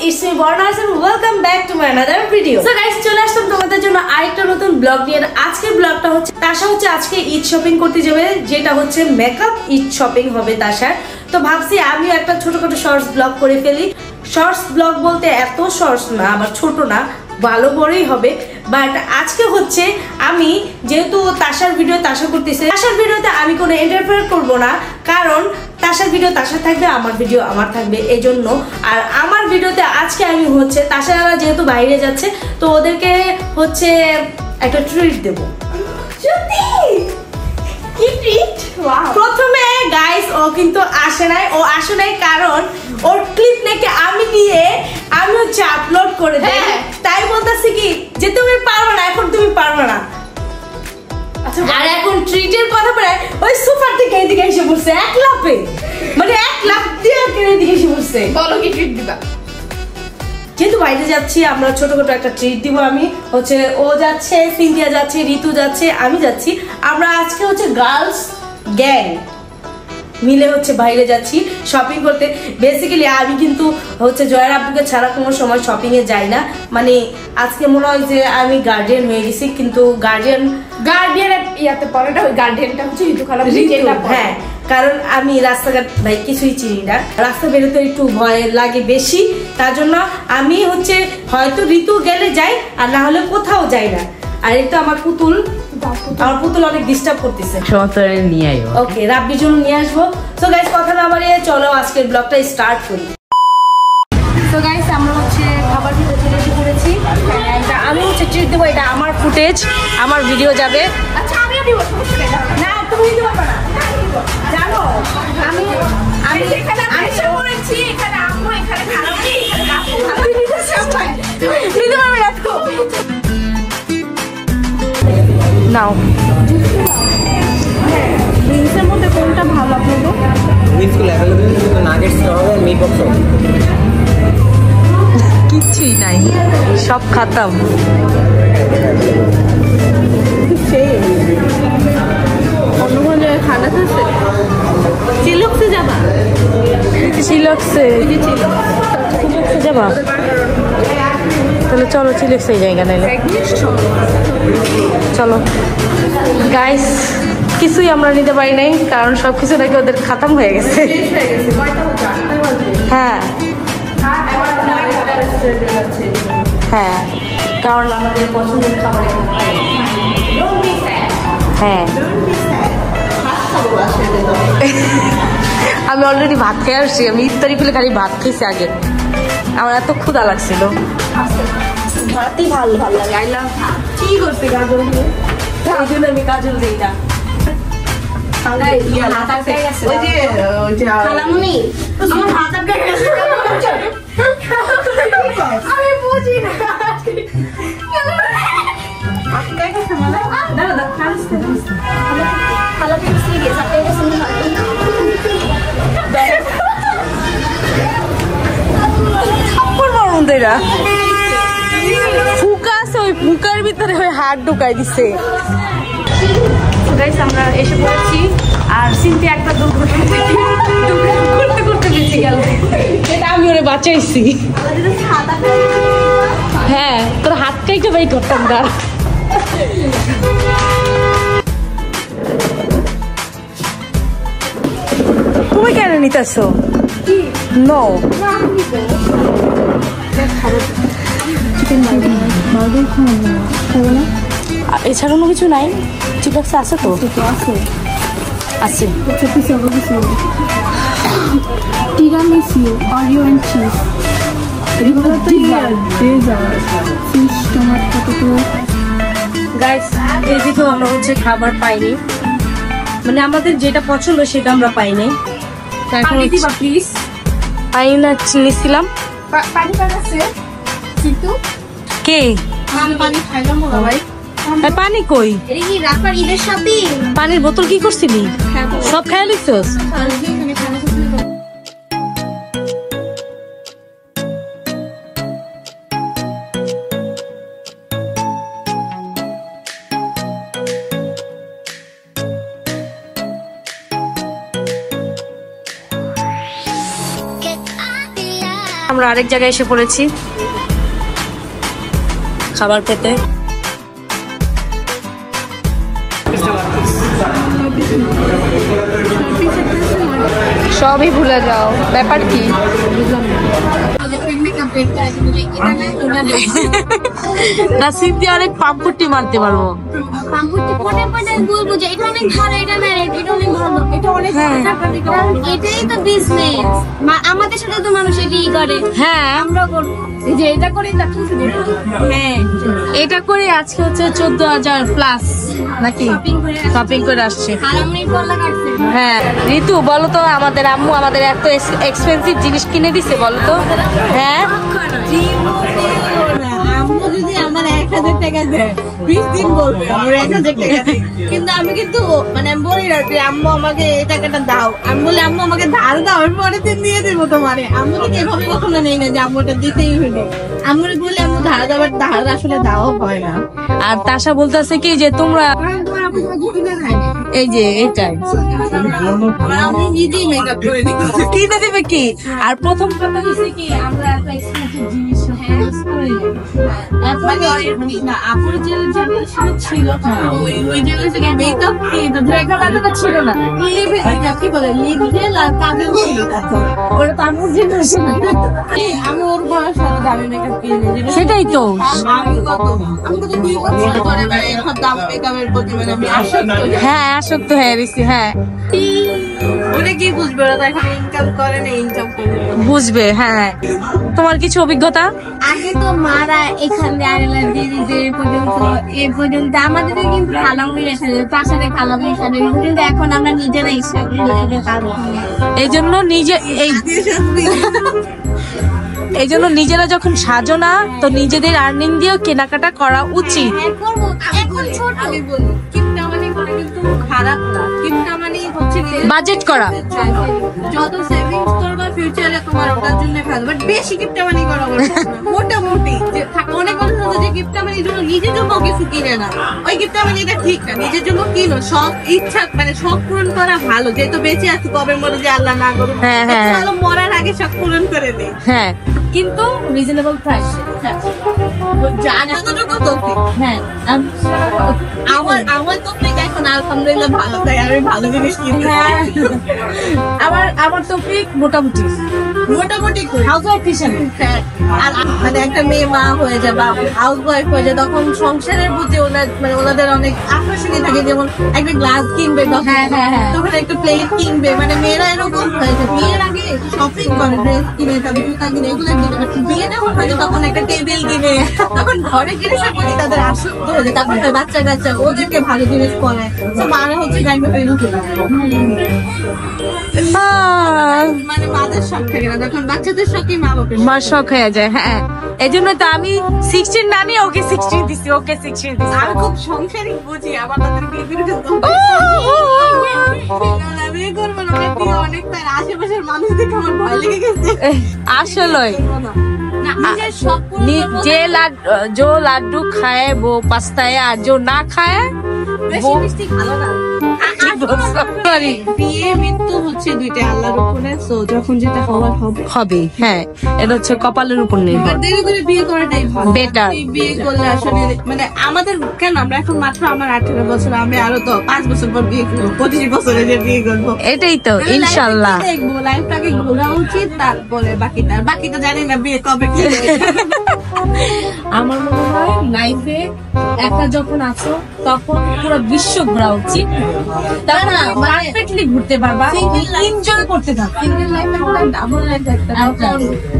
it's me Bornas and welcome back to my another video. So guys, চলে আসলাম তোমাদের জন্য আরেকটা নতুন ব্লগ নিয়ে। আজকের ব্লগটা হচ্ছে তাশা হচ্ছে আজকে ঈদ শপিং করতে যাবে, যেটা হচ্ছে মেকআপ ঈদ শপিং হবে তাশার। তো ভাবছি আমিও একটা ছোটখাটো শর্টস ব্লগ করে ফেলি। শর্টস ব্লগ বলতে এত শর্টস না, আবার ছোট না, ভালো বড়ই হবে। বাট আজকে হচ্ছে আমি যেহেতু তাশার ভিডিও তাশা করতেছে, তাশার ভিডিওতে আমি কোনো ইন্টারফেয়ার করব না, কারণ তাশার ভিডিও তাশার থাকবে, আমার ভিডিও আমার থাকবে, এই জন্য। আর আমার ভিডিওতে আজকে আমি হচ্ছে তাশারা যেহেতু বাইরে যাচ্ছে, তো ওদেরকে হচ্ছে একটা ট্রিট দেবো। প্রথমে গাইস ও কিন্তু আসে নাই কারণ ওর ক্লিপ নাকি আমি দিয়ে আমি হচ্ছে আপলোড করে দেই, তাই বলতেছি কি যে তুমি পারবে না, এখন তুমি পারবে না। আর এখন ট্রিটের কথা বলে ওই সোফা থেকে এদিকে এসে বসে এক লাফে, মানে এক লাফ দিয়ে এদিকে এসে বসে। বলো কি ট্রিট দিবা? যেহেতু বাইরে যাচ্ছি আমরা ছোটখাটো একটা ট্রিট দিব। আমি হচ্ছে ও যাচ্ছে, সিনথিয়া যাচ্ছে, ঋতু যাচ্ছে, আমি যাচ্ছি। আমরা আজকে হচ্ছে গার্লস গ্যাং মিলে হচ্ছে বাইরে যাচ্ছি শপিং করতে। বেসিক্যালি আমি কিন্তু হচ্ছে জয়ের আব্বুকে ছাড়া কোনো সময় শপিং এ যাই না। মানে আজকে মনে হয় যে আমি গার্ডিয়ান হয়ে গেছি, কিন্তু গার্ডিয়ান ইয়াতে পরেটা ওই গার্ডিয়ানটা হচ্ছে ঋতু খালা। হ্যাঁ, কারণ আমি রাস্তাঘাট ভাই কিছুই চিনি না, রাস্তা বেরোতে একটু ভয় লাগে বেশি, তার জন্য আমি হচ্ছে হয়তো ঋতু গেলে যাই আর না হলে কোথাও যাই না। আর এটা আমার পুতুল অনেক ডিস্টার্ব করতেছে। নিয়ে আইবো, ওকে, রাব্বির জন্য নিয়ে আসবো। সো গাইস কথা না বাড়িয়ে চলো আজকের ব্লগটা স্টার্ট করি। সো গাইস আমরা হচ্ছে খাবার খেতে চলে এসে পড়েছি। আমি হচ্ছে ট্রিট দেবো, এটা আমার ফুটেজ, আমার ভিডিও যাবে। আচ্ছা আমিও দিব, না তুমি দিতে পারবে না, জানো আমি এখানে এসে পড়েছি, এখানে আম্মু, এখানে খালামণি, এখানে কাকু, আমি দিতে সবাই দিতে পারবে না তো। নাও ড্রিঙ্কসের মধ্যে কোনটা ভালো আপনাদের? ড্রিঙ্কসগুলো অ্যাভেলেবল, কিন্তু নাগেটস হবে, মিটবক্স হবে, কিচ্ছুই নাই, সব খাতাম। অন্য কোনো জায়গায় খানা আছে? চিলক্সে যাবা? চিলক্সে যাবা? তাহলে চলো চিলক্সে জায়গা নাইলে চলো। গাইস কিছুই আমরা নিতে পারি নাই, কারণ সবকিছু নাকি ওদের খাতাম হয়ে গেছে। হ্যাঁ হ্যাঁ, কারণ আমাদের পছন্দের খাবার। হ্যাঁ আমি অলরেডি ভাত খেয়ে আসছি, আমি ইফতারি খুলে খালি ভাত খেয়েছি আগে, আমার এত ক্ষুধা লাগছিল। ভাতই ভালো লাগে। আইলাম কি করতে গাজল দিয়ে, এই জন্য আমি গাজল দিই না। আমি বুঝি না। ফুকা আছে, ওই ফুকার ভিতরে ওই হাত ঢুকাই দিছে। আমরা এসে পড়েছি, আর সিনথিয়া একটা দুর্ঘটনা করতে করতে বেঁচে গেল, এটা আমি ওরে বাঁচাইছি। হ্যাঁ, তোর হাত কাইটা বাই করতাম না। তুমি কেন নিতেছো? নো এছাড়া কোনো কিছু নাই। চিপক্স আছে তো? আছে। Tiramisu, Oreo and cheese, fish, tomato. Guys এই দিকে আমরা হচ্ছে খাবার পাইনি, মানে আমাদের যেটা পছন্দ সেটা আমরা পাইনি। প্লিজ পাই না, নিছিলাম। পানি আছে কিন্তু কে পানি খাইলাম না ভাই। পানি কই? এই কি রাখার ঈদের সাথে পানির বোতল কি করছিলি? সব খাইয়া লিখছস? আমরা আরেক জায়গায় এসে পড়েছি খাবার খেতে। সবই ভুলে যাও, ব্যাপার কি? না সিদ্ধি অনেক পাম্পুটি মারতে পারবো। এটাই তো বিজনেস, আমাদের সাথে তো মানুষ এটাই করে। হ্যাঁ আমরা করবো যে এটা করি। হ্যাঁ এটা করে আজকে হচ্ছে 14,000 প্লাস নাকি শপিং করে আসছে। হ্যাঁ ঋতু বলো তো, আমাদের আম্মু আমাদের এত এক্সপেন্সিভ জিনিস কিনে দিছে বলো তো? হ্যাঁ আম্মু যদি আমার 1,000 টাকা দেয় 20 দিন বলবে আমার 1,000 টাকা দেয়, কিন্তু আমি কিন্তু মানে আমি বলি না যে আম্মু আমাকে এই টাকাটা দাও, আমি বলি আম্মু আমাকে ধার দাও, আমি পরের দিন দিয়ে দেবো তোমারে। আম্মু কিন্তু এভাবে কখনো নেই না যে আম্মুটা দিতেই হইলো। আম্মুরে বলি আম্মু ধার দেওয়ার ধার আসলে দেওয়া হয় না। আর তাশা বলতেছে কি যে তোমরা এই যে এইটাই আমি নিজেই মেকআপ করে দিই। কিনে দিবে কি? আর প্রথম কথা হচ্ছে কি আমরা এত এক্সপেন্সিভ জিনিস ইউজ করি না। আপুর যে জিনিসটা ছিল ওই জিনিসটা মেকআপ কি ছিল না, কি বলে লিপ জেল আর কাজল ছিল। ওটা তো আমার জিনিস না, আমি ওর বয়স সাথে দামি মেকআপ কিনে। সেটাই তো আমি কত 2 বছর ধরে মানে সব দামি মেকআপের প্রতি মানে আমি হ্যাঁ আসক্ত হয়ে গেছি। হ্যাঁ ওরা কি বুঝবে, ওরা তো এখন ইনকাম করে না, ইনকাম করে বুঝবে। হ্যাঁ তোমার কিছু অভিজ্ঞতা? আগে তো মারা এখানে আইলা দিদি এ পর্যন্ত আমাদের কিন্তু খালামুই এসে তার সাথে খালামুই এখানে, কিন্তু এখন আমরা নিজেরাই এই জন্য এই জন্য নিজেরা যখন সাজো না তো নিজেদের আর্নিং দিয়েও কেনাকাটা করা উচিত। আমি বলি কিপটা মানে করে কিন্তু খারাপ না, কিপটা মানে হচ্ছে বাজেট করা, যত সেভিংস করবা ফিউচারে তোমার ওটার জন্য ভালো, বাট বেশি কিপটা মানে করা মোটামুটি যে অনেক মানুষ আছে যে কিপটা মানে জন্য নিজের জন্য কিছু কিনে না, ওই কিপটা মানে এটা ঠিক না। নিজের জন্য কিনো, সব ইচ্ছা মানে সব পূরণ করা ভালো, যেহেতু বেঁচে আছি কবে মরে যে আল্লাহ না করুক, ভালো মরার আগে সব পূরণ করে দেয়। হ্যাঁ কিন্তু রিজনেবল প্রাইস। হ্যাঁ আমার তো এখন আলহামদুলিল্লাহ ভালো, তাই আমি ভালো জিনিস কিনি। আমার তো মোটামুটি হাউস ওয়াইফ হিসেবে আর মানে একটা মেয়ে মা হয়ে যায় বা হাউস ওয়াইফ হয়ে যায়, তখন সংসারের প্রতি মানে ওনাদের অনেক আকর্ষণী থাকে। যেমন একটা গ্লাস কিনবে তখন একটা প্লেট কিনবে, মানে মেয়েরা এরকম হয়ে যায়। বিয়ের আগে শপিং করে, ড্রেস কিনে, তারপর জুতা কিনে, এগুলো কিনে। বিয়ে যখন হয় তখন একটা টেবিল কিনে, তখন ঘরে জিনিসের প্রতি তাদের আসক্ত হয়ে যায়। তারপর বাচ্চা কাচ্চা ওদেরকে ভালো জিনিস পড়ায়, তো মারা হচ্ছে মানে মাদের শখ থাকে না, তখন বাচ্চাদের শখই মা বাপের মার শখ হয়ে যায়। হ্যাঁ এই জন্য তো আমি 16 না নিয়ে ওকে 16 দিছি, ওকে 16 দিছি। আমি খুব সংসারিক বুঝি, আমার তাদের বিয়ে করবো না, অনেক তার আশেপাশের মানুষ দেখে আমার ভয় লেগে গেছে। আসলে जो लाड्डू खाए वो पछताए, और जो ना खाए वो ভালো না। বিয়ে মৃত্যু হচ্ছে দুইটা আল্লাহর উপরে, সো যখন যেটা হওয়ার হবে। হ্যাঁ এটা হচ্ছে কপালের উপর নির্ভর। দেরি করে বিয়ে করাটাই ভালো, বেটার। বিয়ে করলে আসলে মানে আমাদের কেন, আমরা এখন মাত্র আমার 18 বছর, আমি আরো তো 5 বছর পর বিয়ে করবো, 25 বছরে যে বিয়ে করবো। এটাই তো ইনশাআল্লাহ দেখবো, লাইফটাকে ঘোরা উচিত, তারপরে বাকিটা জানি না বিয়ে কবে কি। আমার মনে হয় লাইফে একা যখন আছো তখন পুরো বিশ্ব ঘোরা উচিত, তাই না? পারফেক্টলি ঘুরতে পারবা, এনজয় করতে পারবা। সিঙ্গেল লাইফ একটা ডাবল লাইফ একটা,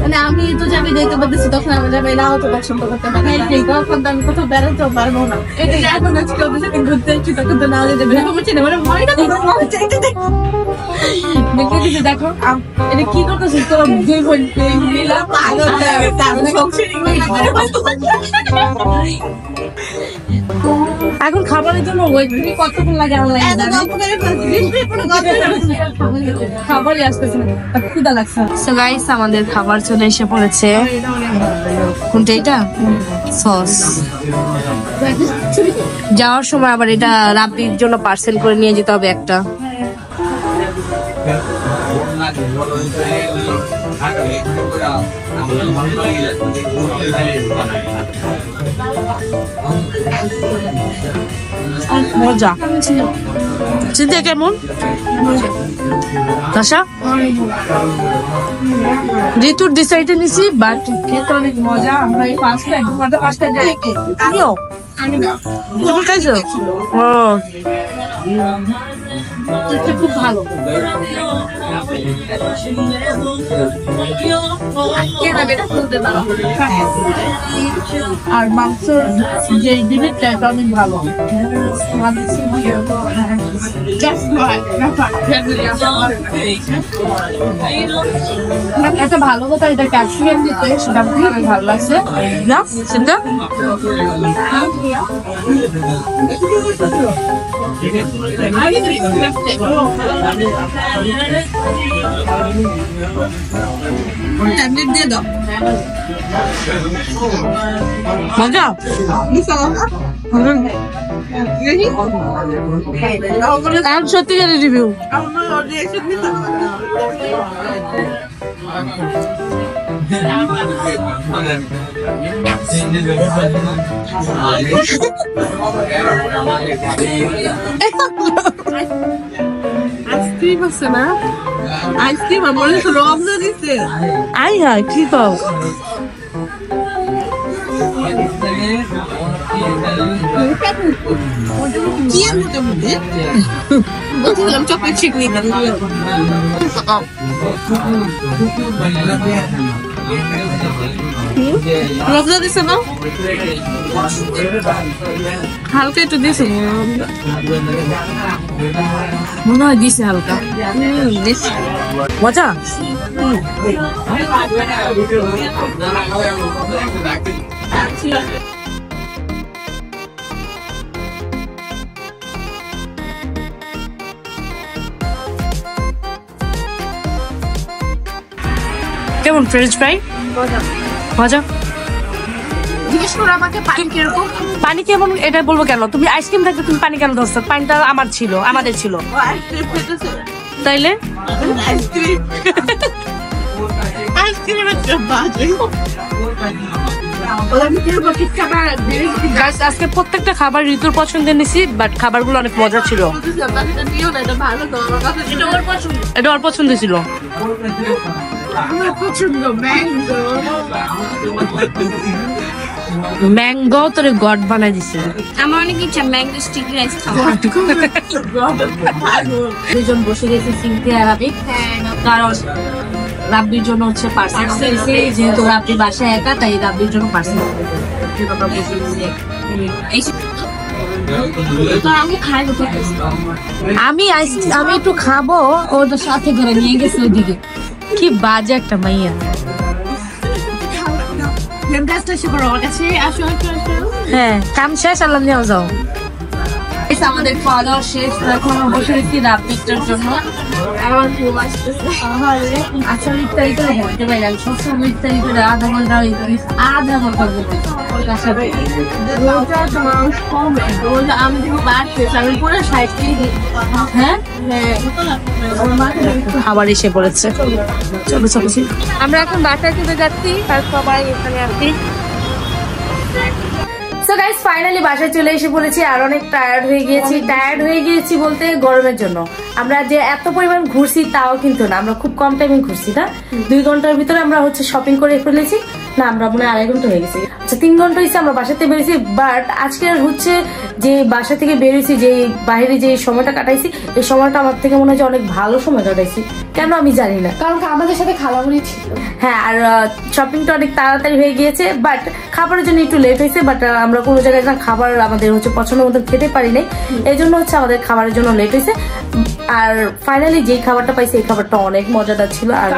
মানে আমি তো যাবে যেতে পারতেছি, তখন আমি যাবে এরাও তো পছন্দ করতে পারে, তখন তো আমি কোথাও বেড়াতেও পারবো না। এটা এখন আজকে ওদের সাথে ঘুরতে যাচ্ছি, তখন তো না যেতে বেরোবো না, মানে মনে দেখে দিতে দেখো এটা কি করতেছিস তোরা, দুই বোন মিলা পাগল হয়ে গেছে। এখন খাবারের জন্য ওয়েট কতক্ষণ লাগে খাবারই আসতেছে না, ক্ষুধা লাগছে। সো গাইস আমাদের খাবার চলে এসে পড়েছে। কোনটা এটা? সস। যাওয়ার সময় আবার এটা রাব্বির জন্য পার্সেল করে নিয়ে যেতে হবে একটা। মজা। চিন্তা কেমন তাশা? ঋতুর ডিসাইডে নিছি বাট খেতে অনেক মজা। আমরা এই পাঁচটা যাই আমিও তুমি খাইছো? ও খুব ভালো। আর মাংস যে জিনিসটা এটা অনেক ভালো। একটা ভালো কথা, এটা ক্যালসিয়াম দিতে, সেটা খুবই ভালো লাগছে না চিন্তা। ট্যাবলেট দিয়ে দাও। মজা সত্যিকারের রিভিউ। আইসক্রিম আছে না? আইসক্রিম আমার রমনা দিচ্ছে। আই হ্যাঁ কি পাও? কি এর মোটামুটি বলছিলাম চকলেট শেক নিয়ে রমনা দিচ্ছে না? হালকা একটু দিয়েছে মনে হয় দিছে হালকা। মজা। কেমন ফ্রেঞ্চ ফ্রাই? মজা। জিজ্ঞেস করো আমাকে পানি কিরকম? পানি কেমন এটা বলবো কেন? তুমি আইসক্রিম থাকতে তুমি পানি কেন ধরছো? পানিটা আমার ছিল, আমাদের ছিল। তাইলে আজকে প্রত্যেকটা খাবার ঋতুর পছন্দের নিছি, বাট খাবারগুলো অনেক মজা ছিল। এটা ওর পছন্দ ছিল। ম্যাঙ্গো তোরে গড বানাই দিছে। আমার অনেক ইচ্ছা ম্যাঙ্গো স্টিকি রাইস খাওয়া। দুজন বসে গেছে সিংতে আর রাবি, কারণ রাব্বির জন্য হচ্ছে পার্সেল দিয়েছে, যেহেতু রাব্বি বাসায় একা তাই রাব্বির জন্য পার্সেল আমি একটু খাবো, ওটা সাথে করে নিয়ে গেছে ওইদিকে। কি বাজে একটা মাইয়া। হ্যাঁ কাম শেষ, আল্লাহ নিয়ে যাও। আমাদের খাওয়া দাওয়া শেষ, এখন বসে রেখেছি রাব্বিটার জন্য। আমার ঘুম আসতেছে। আচ্ছা ইফতারি করে বলতে পারি, সবসময় ইফতারি করে আধা ঘন্টা আমি পুরো 60 কেজি। হ্যাঁ আবার এসে পড়েছে। চলো চলো আমরা এখন বাসায় চলে যাচ্ছি, তার সবাই এখানে আসছি। সো গাইস ফাইনালি বাসায় চলে এসে পড়েছি, আর অনেক টায়ার্ড হয়ে গিয়েছি বলতে গরমের জন্য। আমরা যে এত পরিমাণ ঘুরছি তাও কিন্তু না, আমরা খুব কম টাইমে ঘুরছি না। 2 ঘন্টার ভিতরে আমরা হচ্ছে শপিং করে ফেলেছি। না আমরা মনে হয় 2.5 ঘন্টা হয়ে গেছি। আচ্ছা 3 ঘন্টা হয়েছে আমরা বাসা থেকে বেরিয়েছি, বাট আজকে হচ্ছে যে বাসা থেকে বেরিয়েছি, যে বাইরে যে সময়টা কাটাইছি, এই সময়টা আমার থেকে মনে হয় অনেক ভালো সময় কাটাইছি। কেন আমি জানি না, কারণ আমাদের সাথে খালামুড়ি ছিল। হ্যাঁ আর শপিংটা অনেক তাড়াতাড়ি হয়ে গিয়েছে, বাট খাবারের জন্য একটু লেট হয়েছে। বাট আমরা কোনো জায়গায় খাবার আমাদের হচ্ছে পছন্দ মতো খেতে পারি নাই, এই জন্য হচ্ছে আমাদের খাবারের জন্য লেট হয়েছে। আর ফাইনালি যেই খাবারটা পাইছি এই খাবারটা অনেক মজাদার ছিল। আর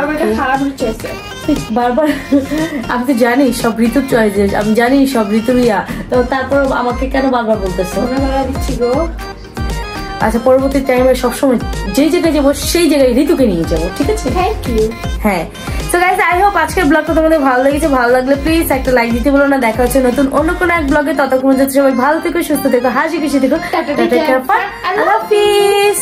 বারবার আমি তো জানি সব ঋতুর চয়েস, আমি জানি সব ঋতুর ইয়া, তো তারপর আমাকে কেন বারবার বলতেছো? আচ্ছা পরবর্তী টাইমে সবসময় যেই জায়গায় যাবো সেই জায়গায় ঋতুকে নিয়ে যাবো, ঠিক আছে? Thank you. হ্যাঁ সো গাইস আই হোপ আজকের ব্লগটা তোমাদের ভালো লেগেছে। ভালো লাগলে প্লিজ একটা লাইক দিতে বলো না। দেখা হচ্ছে নতুন অন্য কোনো এক ব্লগে, ততক্ষণ যাতে সবাই ভালো থেকো, সুস্থ থেকো, হাসি খুশি থেকো। আল্লাহ হাফিজ।